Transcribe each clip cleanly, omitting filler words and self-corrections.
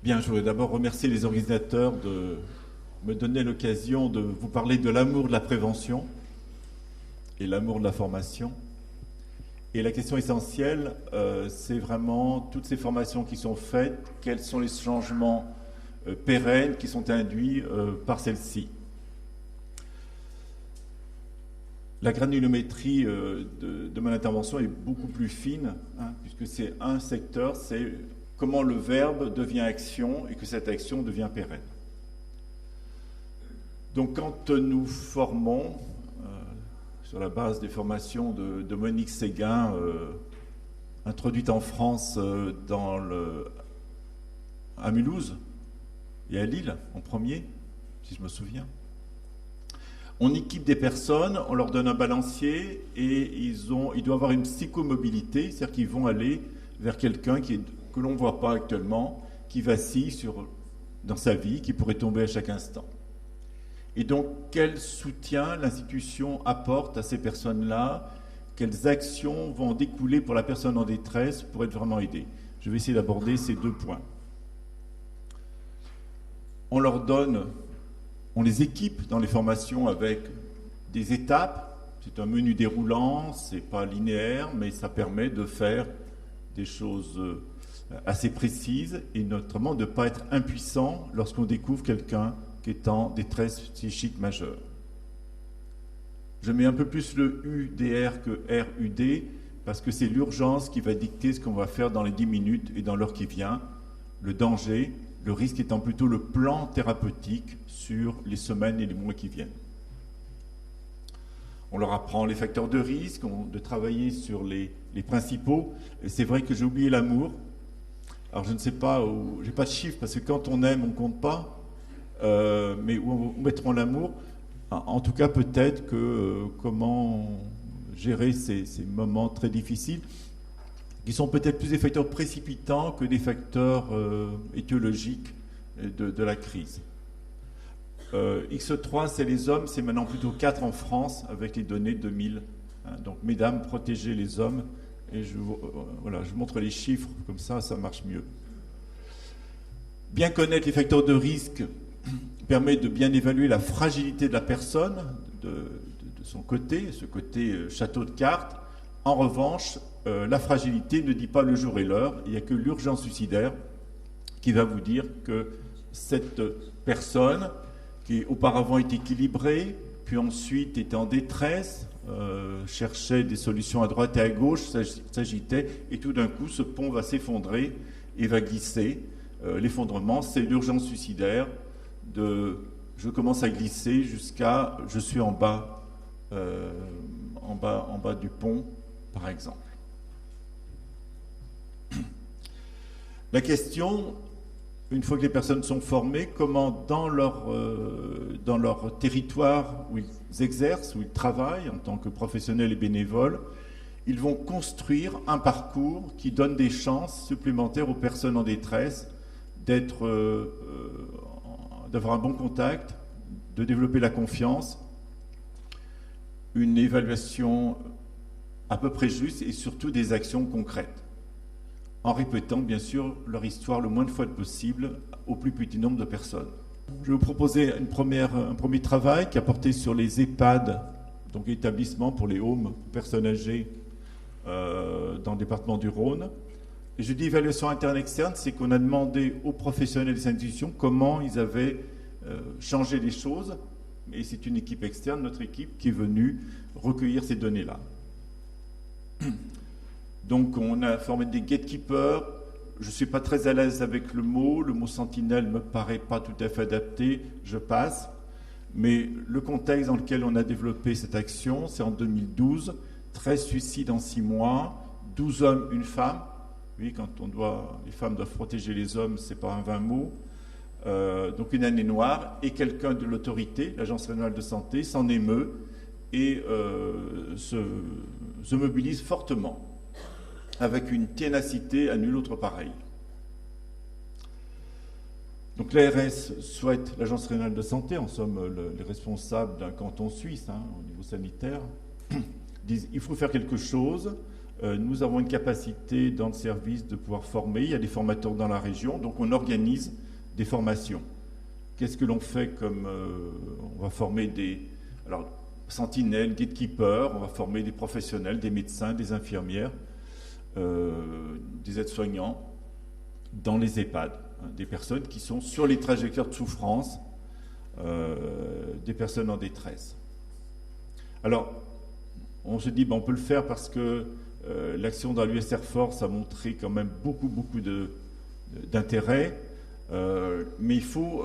Bien, je voudrais d'abord remercier les organisateurs de me donner l'occasion de vous parler de l'amour de la prévention et l'amour de la formation. Et la question essentielle, c'est vraiment toutes ces formations qui sont faites, quels sont les changements pérennes qui sont induits par celles-ci. La granulométrie de mon intervention est beaucoup plus fine, puisque c'est un secteur, c'est comment le verbe devient action et que cette action devient pérenne. Donc quand nous formons, sur la base des formations de Monique Séguin, introduite en France à Mulhouse et à Lille en premier, si je me souviens, on équipe des personnes, on leur donne un balancier et ils doivent avoir une psychomobilité, c'est-à-dire qu'ils vont aller vers quelqu'un que l'on ne voit pas actuellement, qui vacille dans sa vie, qui pourrait tomber à chaque instant. Et donc, quel soutien l'institution apporte à ces personnes-là? Quelles actions vont découler pour la personne en détresse pour être vraiment aidée? Je vais essayer d'aborder ces deux points. On les équipe dans les formations avec des étapes. C'est un menu déroulant, c'est pas linéaire, mais ça permet de faire des choses assez précises et notamment de ne pas être impuissant lorsqu'on découvre quelqu'un qui est en détresse psychique majeure. Je mets un peu plus le UDR que RUD parce que c'est l'urgence qui va dicter ce qu'on va faire dans les 10 minutes et dans l'heure qui vient. Le danger, le risque étant plutôt le plan thérapeutique sur les semaines et les mois qui viennent. On leur apprend les facteurs de risque, de travailler sur les principaux. Et c'est vrai que j'ai oublié l'amour. Alors je ne sais pas, j'ai pas de chiffre parce que quand on aime, on ne compte pas. Mais où mettront l'amour? En tout cas, peut-être que comment gérer ces moments très difficiles, qui sont peut-être plus des facteurs précipitants que des facteurs étiologiques de la crise. X3, c'est les hommes, c'est maintenant plutôt 4 en France, avec les données 2000. Donc, mesdames, protégez les hommes. Et je montre les chiffres, comme ça marche mieux. Bien connaître les facteurs de risque permet de bien évaluer la fragilité de la personne, de son côté, ce côté château de cartes. En revanche, la fragilité ne dit pas le jour et l'heure. Il n'y a que l'urgence suicidaire qui va vous dire que cette personne, qui auparavant était équilibrée, puis ensuite était en détresse, cherchait des solutions à droite et à gauche, s'agitait, et tout d'un coup, ce pont va s'effondrer et va glisser. L'effondrement, c'est l'urgence suicidaire de « je commence à glisser » jusqu'à « je suis en bas du pont », par exemple. La question, une fois que les personnes sont formées, comment dans leur territoire où ils exercent, où ils travaillent en tant que professionnels et bénévoles, ils vont construire un parcours qui donne des chances supplémentaires aux personnes en détresse d'avoir un bon contact, de développer la confiance, une évaluation à peu près juste et surtout des actions concrètes, en répétant bien sûr leur histoire le moins de fois possible au plus petit nombre de personnes. Je vais vous proposer un premier travail qui a porté sur les EHPAD, donc établissements pour les homes, personnes âgées dans le département du Rhône. Et je dis évaluation interne-externe, c'est qu'on a demandé aux professionnels des institutions comment ils avaient changé les choses. Et c'est une équipe externe, notre équipe, qui est venue recueillir ces données-là. Donc on a formé des gatekeepers. Je ne suis pas très à l'aise avec le mot sentinelle ne me paraît pas tout à fait adapté, je passe. Mais le contexte dans lequel on a développé cette action, c'est en 2012, 13 suicides en 6 mois, 12 hommes, 1 femme. Oui, quand les femmes doivent protéger les hommes, c'est pas un vain mot. Donc une année noire, et quelqu'un de l'autorité, l'Agence régionale de santé, s'en émeut et se mobilise fortement, avec une ténacité à nul autre pareil. Donc l'ARS souhaite, l'Agence régionale de santé, en somme les responsables d'un canton suisse au niveau sanitaire, disent il faut faire quelque chose. Nous avons une capacité dans le service de pouvoir former. Il y a des formateurs dans la région, donc on organise des formations. Qu'est-ce que l'on fait comme... on va former des... Alors, sentinelles, gatekeepers, on va former des professionnels, des médecins, des infirmières, des aides-soignants dans les EHPAD, hein, des personnes qui sont sur les trajectoires de souffrance, des personnes en détresse. Alors, on se dit, ben, on peut le faire parce que l'action dans l'USR Force a montré quand même beaucoup d'intérêt, mais il faut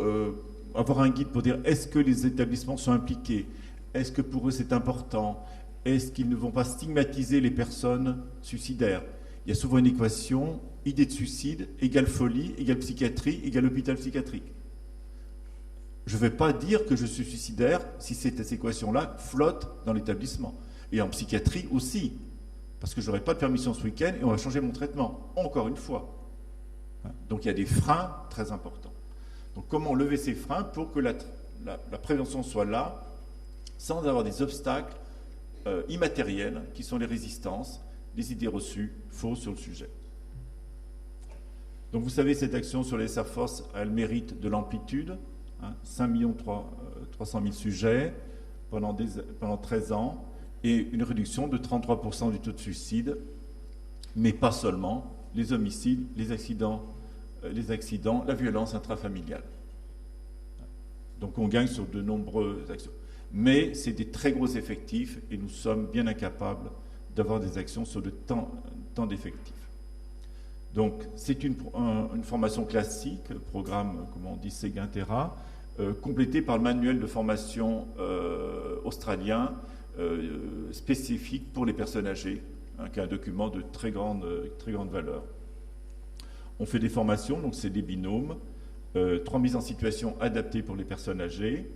avoir un guide pour dire est-ce que les établissements sont impliqués, est-ce que pour eux c'est important, est-ce qu'ils ne vont pas stigmatiser les personnes suicidaires. Il y a souvent une équation, idée de suicide égale folie, égale psychiatrie, égale hôpital psychiatrique. Je ne vais pas dire que je suis suicidaire si cette équation-là flotte dans l'établissement. Et en psychiatrie aussi, parce que je n'aurai pas de permission ce week-end et on va changer mon traitement, encore une fois. Donc il y a des freins très importants. Donc comment lever ces freins pour que la prévention soit là, sans avoir des obstacles immatériels, qui sont les résistances, les idées reçues, fausses sur le sujet. Donc vous savez, cette action sur les SR Force a le mérite de l'amplitude, 5 300 000 sujets pendant 13 ans, et une réduction de 33% du taux de suicide, mais pas seulement, les homicides, les accidents, la violence intrafamiliale. Donc on gagne sur de nombreuses actions. Mais c'est des très gros effectifs et nous sommes bien incapables d'avoir des actions sur de tant d'effectifs. Donc c'est une formation classique, programme, comme on dit, Seguin-Terra, complété par le manuel de formation australien spécifique pour les personnes âgées, hein, qui est un document de très grande valeur. On fait des formations, donc c'est des binômes, 3 mises en situation adaptées pour les personnes âgées.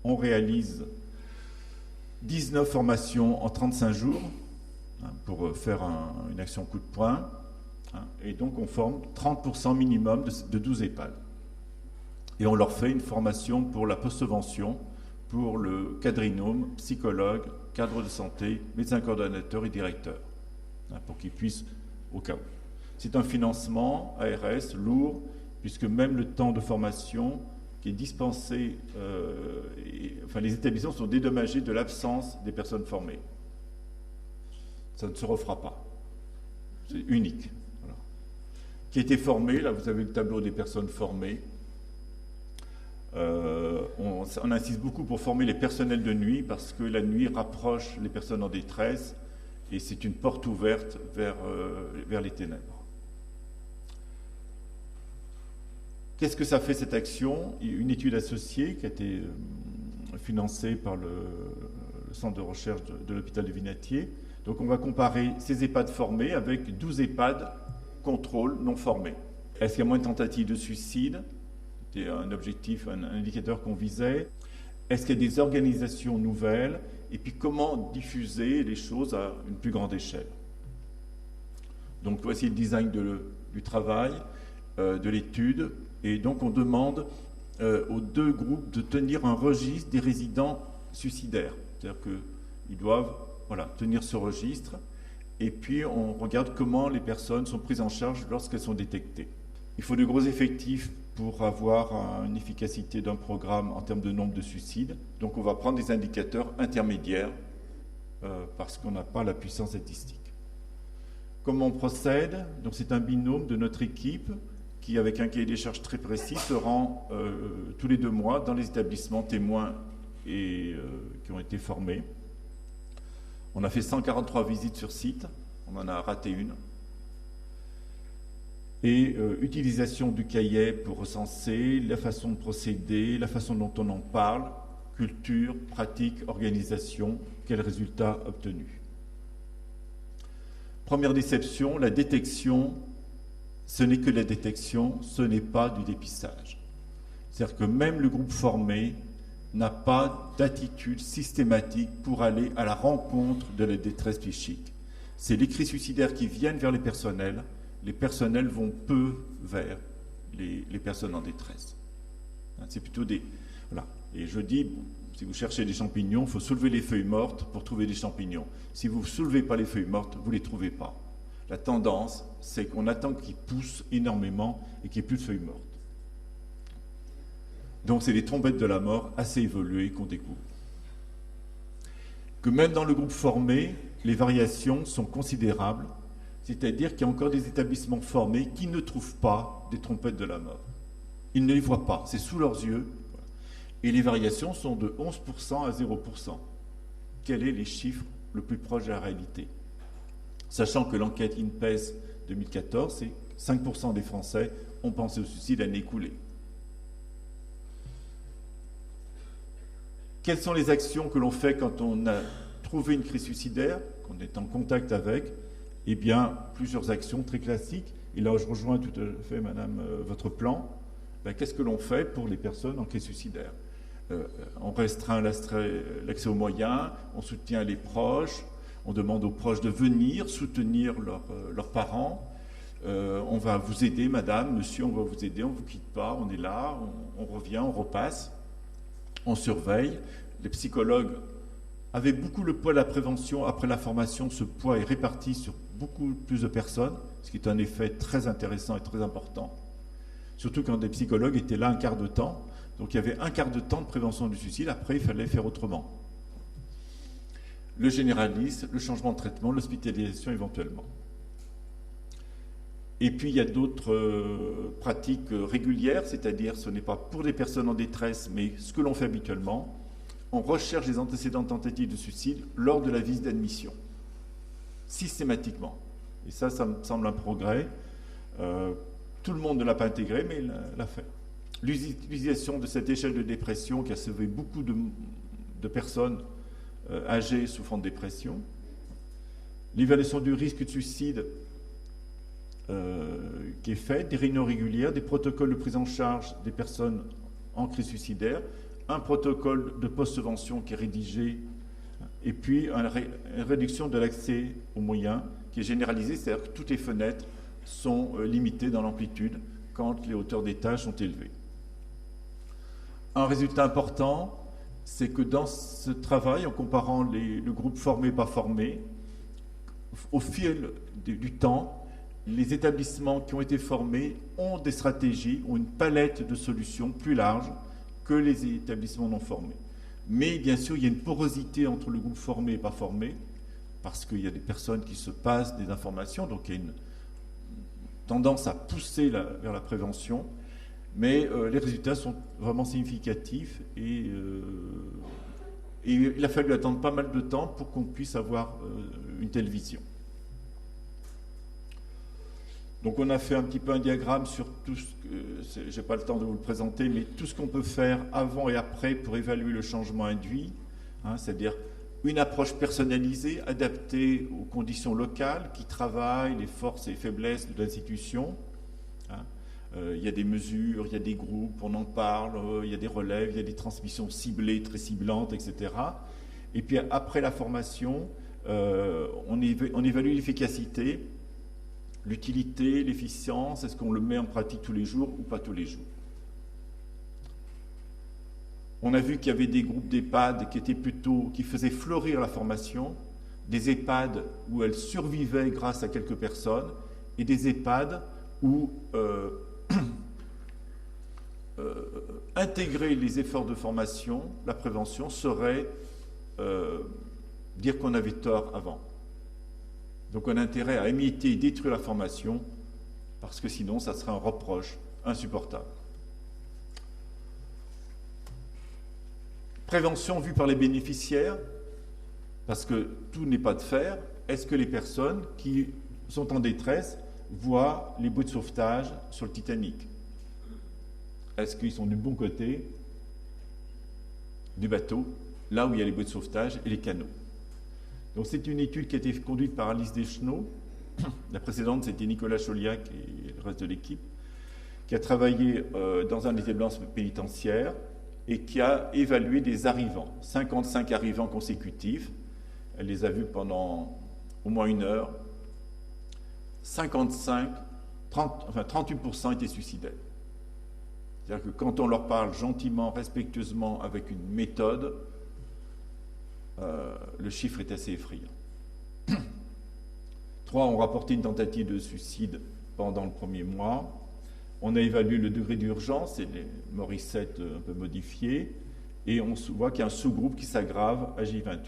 On réalise 19 formations en 35 jours, hein, pour faire une action coup de poing, hein, et donc on forme 30% minimum de 12 EHPAD. Et on leur fait une formation pour la postvention, pour le quadrinôme, psychologue, cadre de santé, médecin coordonnateur et directeur, hein, pour qu'ils puissent, au cas où. C'est un financement ARS lourd, puisque même le temps de formation qui est dispensé, les établissements sont dédommagés de l'absence des personnes formées. Ça ne se refera pas. C'est unique. Voilà. Qui a été formé, là vous avez le tableau des personnes formées. On insiste beaucoup pour former les personnels de nuit, parce que la nuit rapproche les personnes en détresse, et c'est une porte ouverte vers les ténèbres. Qu'est-ce que ça fait cette action? Une étude associée qui a été financée par le centre de recherche de l'hôpital de Vinatier. Donc on va comparer ces EHPAD formés avec 12 EHPAD contrôle non formés. Est-ce qu'il y a moins de tentatives de suicide? C'était un objectif, un indicateur qu'on visait. Est-ce qu'il y a des organisations nouvelles? Et puis comment diffuser les choses à une plus grande échelle? Donc voici le design du travail, de l'étude. Et donc on demande aux deux groupes de tenir un registre des résidents suicidaires. C'est-à-dire qu'ils doivent tenir ce registre. Et puis on regarde comment les personnes sont prises en charge lorsqu'elles sont détectées. Il faut de gros effectifs pour avoir une efficacité d'un programme en termes de nombre de suicides. Donc on va prendre des indicateurs intermédiaires parce qu'on n'a pas la puissance statistique. Comment on procède? Donc c'est un binôme de notre équipe qui, avec un cahier des charges très précis, se rend tous les 2 mois dans les établissements témoins qui ont été formés. On a fait 143 visites sur site, on en a raté une. Et utilisation du cahier pour recenser, la façon de procéder, la façon dont on en parle, culture, pratique, organisation, quels résultats obtenus. Première déception, la détection, ce n'est que la détection, ce n'est pas du dépistage. C'est-à-dire que même le groupe formé n'a pas d'attitude systématique pour aller à la rencontre de la détresse psychique. C'est les cris suicidaires qui viennent vers les personnels vont peu vers les personnes en détresse. C'est plutôt des... Voilà. Et je dis, Si vous cherchez des champignons, il faut soulever les feuilles mortes pour trouver des champignons. Si vous ne soulevez pas les feuilles mortes, vous ne les trouvez pas. La tendance, c'est qu'on attend qu'ils poussent énormément et qu'il n'y ait plus de feuilles mortes. Donc c'est les trompettes de la mort assez évoluées qu'on découvre. Que même dans le groupe formé, les variations sont considérables, c'est-à-dire qu'il y a encore des établissements formés qui ne trouvent pas des trompettes de la mort. Ils ne les voient pas, c'est sous leurs yeux. Et les variations sont de 11% à 0%. Quels sont les chiffres le plus proches de la réalité? Sachant que l'enquête INPES 2014, c'est 5% des Français ont pensé au suicide l'année écoulée. Quelles sont les actions que l'on fait quand on a trouvé une crise suicidaire, qu'on est en contact avec? Eh bien, plusieurs actions très classiques. Et là, je rejoins tout à fait, madame, votre plan. Qu'est-ce que l'on fait pour les personnes en crise suicidaire? On restreint l'accès aux moyens, on soutient les proches, on demande aux proches de venir soutenir leurs parents. On va vous aider, madame, monsieur, on va vous aider, on ne vous quitte pas, on est là, on revient, on repasse, on surveille. Les psychologues avaient beaucoup le poids de la prévention. Après la formation, ce poids est réparti sur beaucoup plus de personnes, ce qui est un effet très intéressant et très important. Surtout quand des psychologues étaient là un quart de temps. Donc il y avait un quart de temps de prévention du suicide, après il fallait faire autrement. Le généraliste, le changement de traitement, l'hospitalisation éventuellement. Et puis il y a d'autres pratiques régulières, c'est-à-dire ce n'est pas pour des personnes en détresse, mais ce que l'on fait habituellement. On recherche les antécédents de tentatives de suicide lors de la visite d'admission, systématiquement. Et ça me semble un progrès. Tout le monde ne l'a pas intégré, mais il l'a fait. L'utilisation de cette échelle de dépression qui a sauvé beaucoup de personnes âgées souffrant de dépression. L'évaluation du risque de suicide qui est faite, des réunions régulières, des protocoles de prise en charge des personnes en crise suicidaire, un protocole de post-subvention qui est rédigé, et puis une réduction de l'accès aux moyens qui est généralisée, c'est-à-dire que toutes les fenêtres sont limitées dans l'amplitude quand les hauteurs d'étage sont élevées. Un résultat important, c'est que dans ce travail, en comparant le groupe formé et pas formé, au fil du temps, les établissements qui ont été formés ont des stratégies, ont une palette de solutions plus large que les établissements non formés. Mais bien sûr, il y a une porosité entre le groupe formé et pas formé, parce qu'il y a des personnes qui se passent des informations, donc il y a une tendance à pousser vers la prévention, mais les résultats sont vraiment significatifs et il a fallu attendre pas mal de temps pour qu'on puisse avoir une telle vision. Donc on a fait un petit peu un diagramme sur tout ce que, je n'ai pas le temps de vous le présenter, mais tout ce qu'on peut faire avant et après pour évaluer le changement induit, c'est-à-dire une approche personnalisée, adaptée aux conditions locales, qui travaillent les forces et les faiblesses de l'institution. Il y a des mesures, il y a des groupes, on en parle, il y a des relèves, il y a des transmissions ciblées, très ciblantes, etc. Et puis après la formation, on évalue l'efficacité, l'utilité, l'efficience, est-ce qu'on le met en pratique tous les jours ou pas tous les jours. On a vu qu'il y avait des groupes d'EHPAD qui faisaient fleurir la formation, des EHPAD où elle survivait grâce à quelques personnes, et des EHPAD où intégrer les efforts de formation, la prévention, serait dire qu'on avait tort avant. Donc on a intérêt à imiter et détruire la formation, parce que sinon ça serait un reproche insupportable. Prévention vue par les bénéficiaires, parce que tout n'est pas de faire. Est-ce que les personnes qui sont en détresse voient les bouées de sauvetage sur le Titanic? Est-ce qu'ils sont du bon côté du bateau, là où il y a les bouées de sauvetage et les canots? Donc c'est une étude qui a été conduite par Alice Deschenaux. La précédente, c'était Nicolas Chauliac et le reste de l'équipe, qui a travaillé dans un établissement pénitentiaire et qui a évalué des arrivants, 55 arrivants consécutifs. Elle les a vus pendant au moins 1 heure. 38% étaient suicidaires. C'est-à-dire que quand on leur parle gentiment, respectueusement, avec une méthode, le chiffre est assez effrayant. 3 ont rapporté une tentative de suicide pendant le premier mois. On a évalué le degré d'urgence et les Morissette un peu modifiés, et on voit qu'il y a un sous-groupe qui s'aggrave à J28.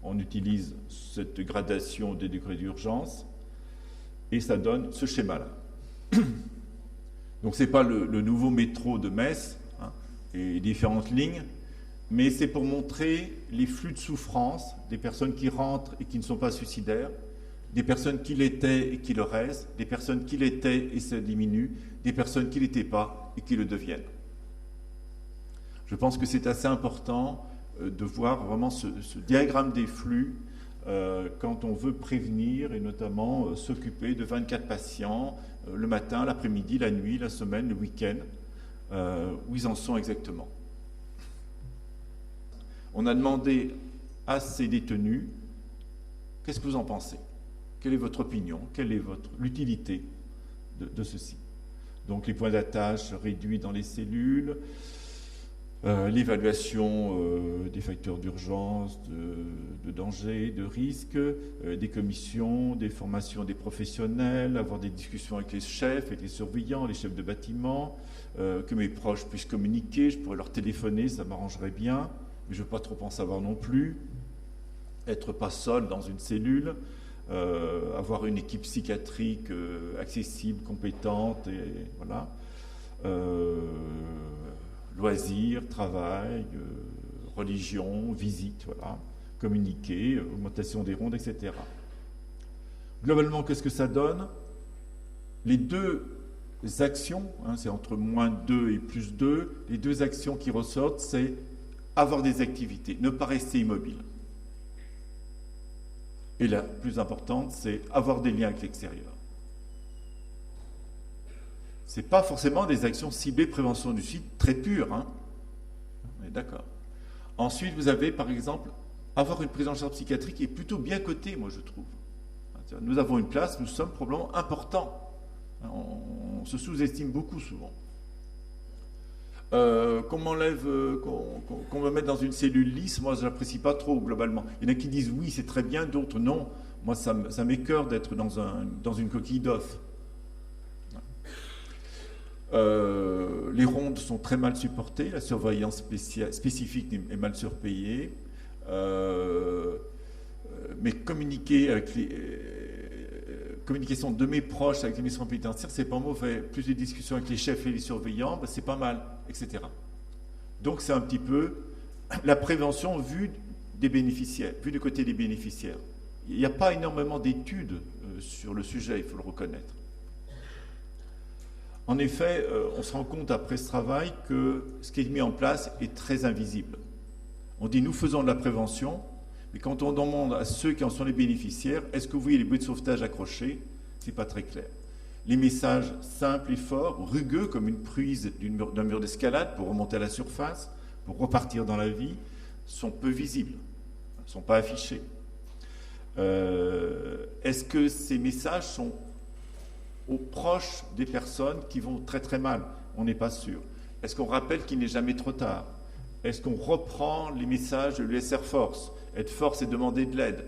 On utilise cette gradation des degrés d'urgence, et ça donne ce schéma-là. Donc ce n'est pas le nouveau métro de Metz, hein, et différentes lignes, mais c'est pour montrer les flux de souffrance des personnes qui rentrent et qui ne sont pas suicidaires, des personnes qui l'étaient et qui le restent, des personnes qui l'étaient et se diminuent, des personnes qui ne l'étaient pas et qui le deviennent. Je pense que c'est assez important de voir vraiment ce diagramme des flux quand on veut prévenir et notamment s'occuper de 24 patients le matin, l'après-midi, la nuit, la semaine, le week-end, où ils en sont exactement. On a demandé à ces détenus, qu'est-ce que vous en pensez? Quelle est votre opinion? Quelle est l'utilité de ceci? Donc les points d'attache réduits dans les cellules, l'évaluation des facteurs d'urgence, de danger, de risque, des commissions, des formations des professionnels, avoir des discussions avec les chefs, avec les surveillants, les chefs de bâtiment, que mes proches puissent communiquer, je pourrais leur téléphoner, ça m'arrangerait bien, mais je ne veux pas trop en savoir non plus, être pas seul dans une cellule, avoir une équipe psychiatrique accessible, compétente, et voilà. Loisirs, travail, religion, visite, voilà, communiquer, augmentation des rondes, etc. Globalement, qu'est-ce que ça donne? Les deux actions, hein, c'est entre -2 et +2, les deux actions qui ressortent, c'est avoir des activités, ne pas rester immobile. Et la plus importante, c'est avoir des liens avec l'extérieur. Ce n'est pas forcément des actions ciblées prévention du suicide très pures. Hein. On est d'accord. Ensuite, vous avez, par exemple, avoir une prise en charge psychiatrique est plutôt bien cotée, moi, je trouve. Nous avons une place, nous sommes probablement importants. On se sous-estime beaucoup, souvent. Qu'on me mette dans une cellule lisse, moi, je n'apprécie pas trop, globalement. Il y en a qui disent oui, c'est très bien, d'autres non. Moi, ça m'écœure d'être dans une coquille d'œuf. Les rondes sont très mal supportées, la surveillance spécifique est mal surpayée, mais communication de mes proches avec l'administration pénitentiaire, c'est pas mauvais. Plus de discussions avec les chefs et les surveillants, ben c'est pas mal, etc. Donc c'est un petit peu la prévention vue des bénéficiaires, vue du côté des bénéficiaires. Il n'y a pas énormément d'études sur le sujet, il faut le reconnaître. En effet, on se rend compte après ce travail que ce qui est mis en place est très invisible. On dit nous faisons de la prévention, mais quand on demande à ceux qui en sont les bénéficiaires, est-ce que vous voyez les bouées de sauvetage accrochées? Ce n'est pas très clair. Les messages simples et forts, rugueux comme une prise d'un mur d'escalade pour remonter à la surface, pour repartir dans la vie, sont peu visibles, ne sont pas affichés. Est-ce que ces messages sont aux proches des personnes qui vont très très mal? On n'est pas sûr. Est-ce qu'on rappelle qu'il n'est jamais trop tard? Est-ce qu'on reprend les messages de l'USR Force? Être fort, c'est demander de l'aide.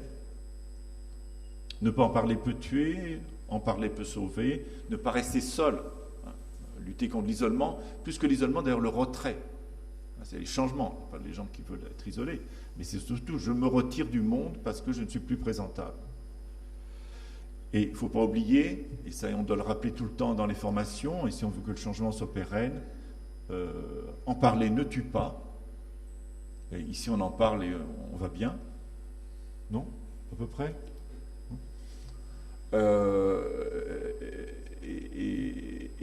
Ne pas en parler peut tuer, en parler peut sauver, ne pas rester seul. Lutter contre l'isolement, plus que l'isolement, d'ailleurs le retrait. C'est les changements, pas les gens qui veulent être isolés, mais c'est surtout je me retire du monde parce que je ne suis plus présentable. Et il ne faut pas oublier, et ça on doit le rappeler tout le temps dans les formations, et si on veut que le changement soit pérenne, en parler ne tue pas. Et ici on en parle et on va bien. Non? À peu près?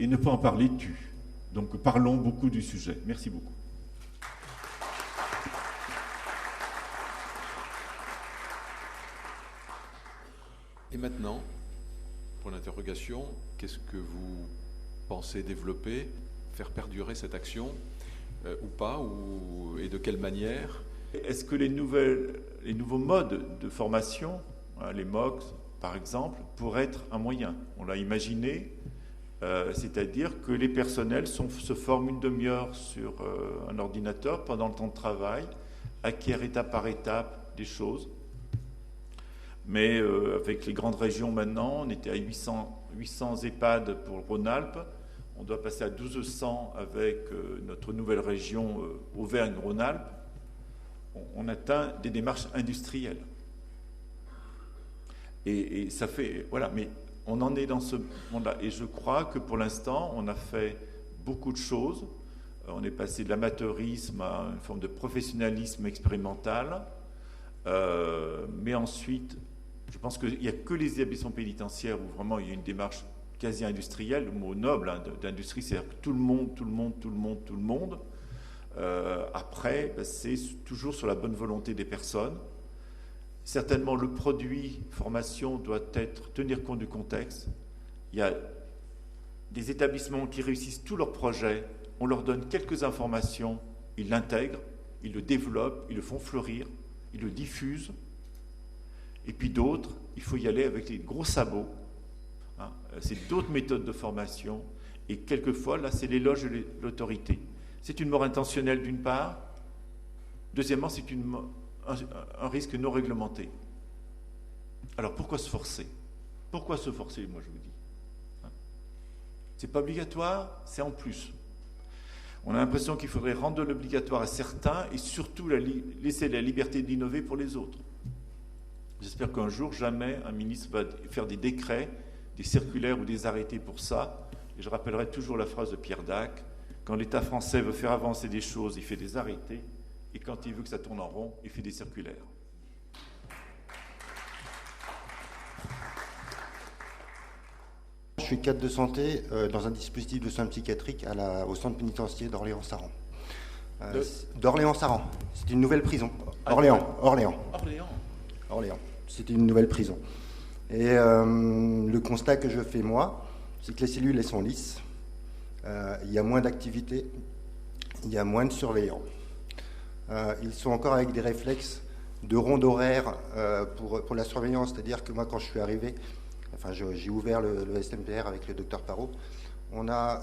Et ne pas en parler tue. Donc parlons beaucoup du sujet. Merci beaucoup. Et maintenant, pour l'interrogation, qu'est-ce que vous pensez développer, faire perdurer cette action ou pas, et de quelle manière? Est-ce que les nouveaux modes de formation, les MOOC par exemple, pourraient être un moyen? On l'a imaginé, C'est-à-dire que les personnels se forment une demi-heure sur un ordinateur pendant le temps de travail, acquièrent étape par étape des choses. Mais avec les grandes régions maintenant, on était à 800 EHPAD pour le Rhône-Alpes. On doit passer à 1200 avec notre nouvelle région Auvergne-Rhône-Alpes. On atteint des démarches industrielles. Et ça fait... Voilà, mais on en est dans ce monde-là. Et je crois que pour l'instant, on a fait beaucoup de choses. On est passé de l'amateurisme à une forme de professionnalisme expérimental. Mais ensuite, je pense qu'il n'y a que les établissements pénitentiaires où vraiment il y a une démarche quasi industrielle, le mot noble d'industrie, c'est-à-dire que tout le monde. Après, c'est toujours sur la bonne volonté des personnes. Certainement, le produit formation doit tenir compte du contexte. Il y a des établissements qui réussissent tous leurs projets, on leur donne quelques informations, ils l'intègrent, ils le développent, ils le font fleurir, ils le diffusent. Et puis d'autres, il faut y aller avec les gros sabots. C'est d'autres méthodes de formation. Et quelquefois, là, c'est l'éloge de l'autorité. C'est une mort intentionnelle d'une part. Deuxièmement, c'est un risque non réglementé. Alors pourquoi se forcer? Pourquoi se forcer, moi je vous dis? C'est pas obligatoire, c'est en plus. On a l'impression qu'il faudrait rendre de l'obligatoire à certains et surtout laisser la liberté d'innover pour les autres. J'espère qu'un jour, jamais un ministre va faire des décrets, des circulaires ou des arrêtés pour ça. Et je rappellerai toujours la phrase de Pierre Dac: quand l'État français veut faire avancer des choses, il fait des arrêtés. Et quand il veut que ça tourne en rond, il fait des circulaires. Je suis cadre de santé dans un dispositif de soins psychiatriques au centre pénitentiaire d'Orléans-Saran. D'Orléans-Saran. C'est une nouvelle prison. Orléans. C'est une nouvelle prison. Et le constat que je fais, moi, c'est que les cellules, elles sont lisses. Il y a moins d'activité. Il y a moins de surveillants. Ils sont encore avec des réflexes de ronde horaire pour la surveillance. C'est-à-dire que moi, quand je suis arrivé, j'ai ouvert le SMPR avec le docteur Parot, on a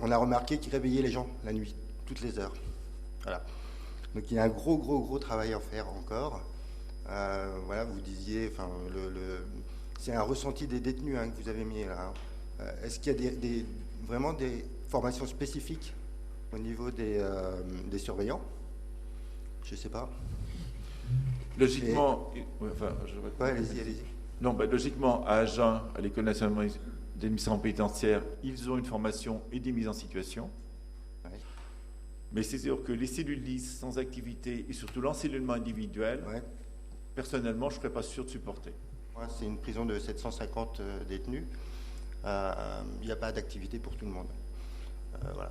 remarqué qu'il réveillait les gens la nuit, toutes les heures. Voilà. Donc il y a un gros travail à faire encore. Voilà, vous disiez, c'est un ressenti des détenus que vous avez mis là. Est-ce qu'il y a vraiment des formations spécifiques au niveau des surveillants? Je ne sais pas. Logiquement... allez-y. Non, logiquement, à Agen, à l'École nationale d'administration pénitentiaire, ils ont une formation et des mises en situation. Ouais. Mais c'est sûr que les cellules lisses, sans activité, et surtout l'encellulement individuel, personnellement, je ne serais pas sûr de supporter. C'est une prison de 750 détenus. Il n'y a pas d'activité pour tout le monde. Voilà.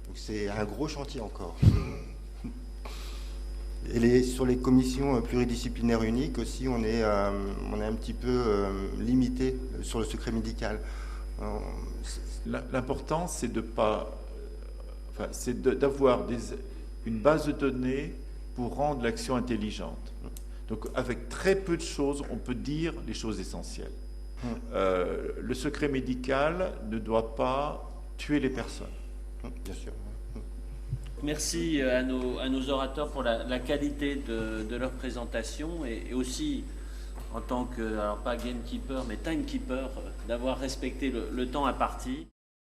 Donc c'est un gros chantier encore. Et sur les commissions pluridisciplinaires uniques aussi, on est un petit peu limité sur le secret médical. L'important, c'est d'avoir une base de données pour rendre l'action intelligente. Donc, avec très peu de choses, on peut dire les choses essentielles. Le secret médical ne doit pas tuer les personnes. Bien sûr. Merci à nos orateurs pour la qualité de leur présentation et aussi en tant que, alors pas gamekeeper, mais timekeeper, d'avoir respecté le temps imparti.